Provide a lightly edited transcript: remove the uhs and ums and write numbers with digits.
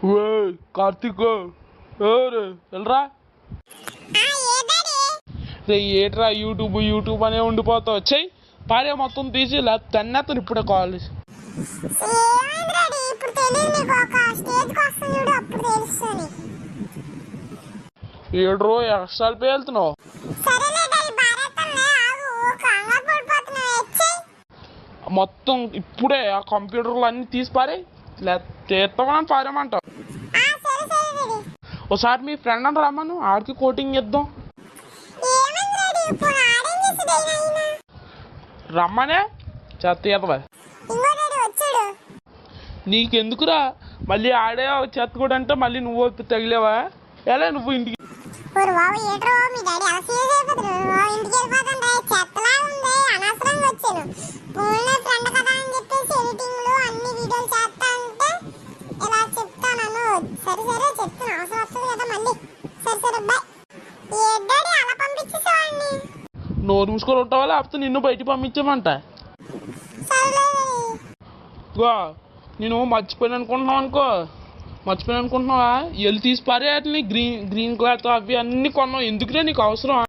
ఓయ్ కార్తీక్ ఎవరు వెళ్ళరా రే ఏట్రా యూట్యూబ్ అనే ఉండిపోతావు చెయ్యి పారే మొత్తం తీసి తన్నేస్తాను ఇప్పుడే కాలేజ్ ఏడు ఎక్స్ట్రాలు పే వెళ్తున్నావు మొత్తం ఇప్పుడే ఆ కంప్యూటర్లు అన్నీ తీసి పారే తీస్తామని పారేమంటావు ఒకసారి మీ ఫ్రెండ్ అని రమ్మను ఆడికి కోటింగ్ ఇద్దాం రమ్మనే చెత్త నీకెందుకురా మళ్ళీ ఆడే చెత్త కూడా అంటే మళ్ళీ నువ్వు తగిలేవా ఎలా నువ్వు ఇంటికి నోరు మూసుకొని ఉంటావా లేకపోతే నిన్ను బయటికి పంపించామంట నేను మర్చిపోయాను అనుకుంటున్నావా వెళ్ళి తీసి పారే వాటిని గ్రీన్ క్లాత్ అవి అన్నీ కొన్నావు ఎందుకులే నీకు అవసరం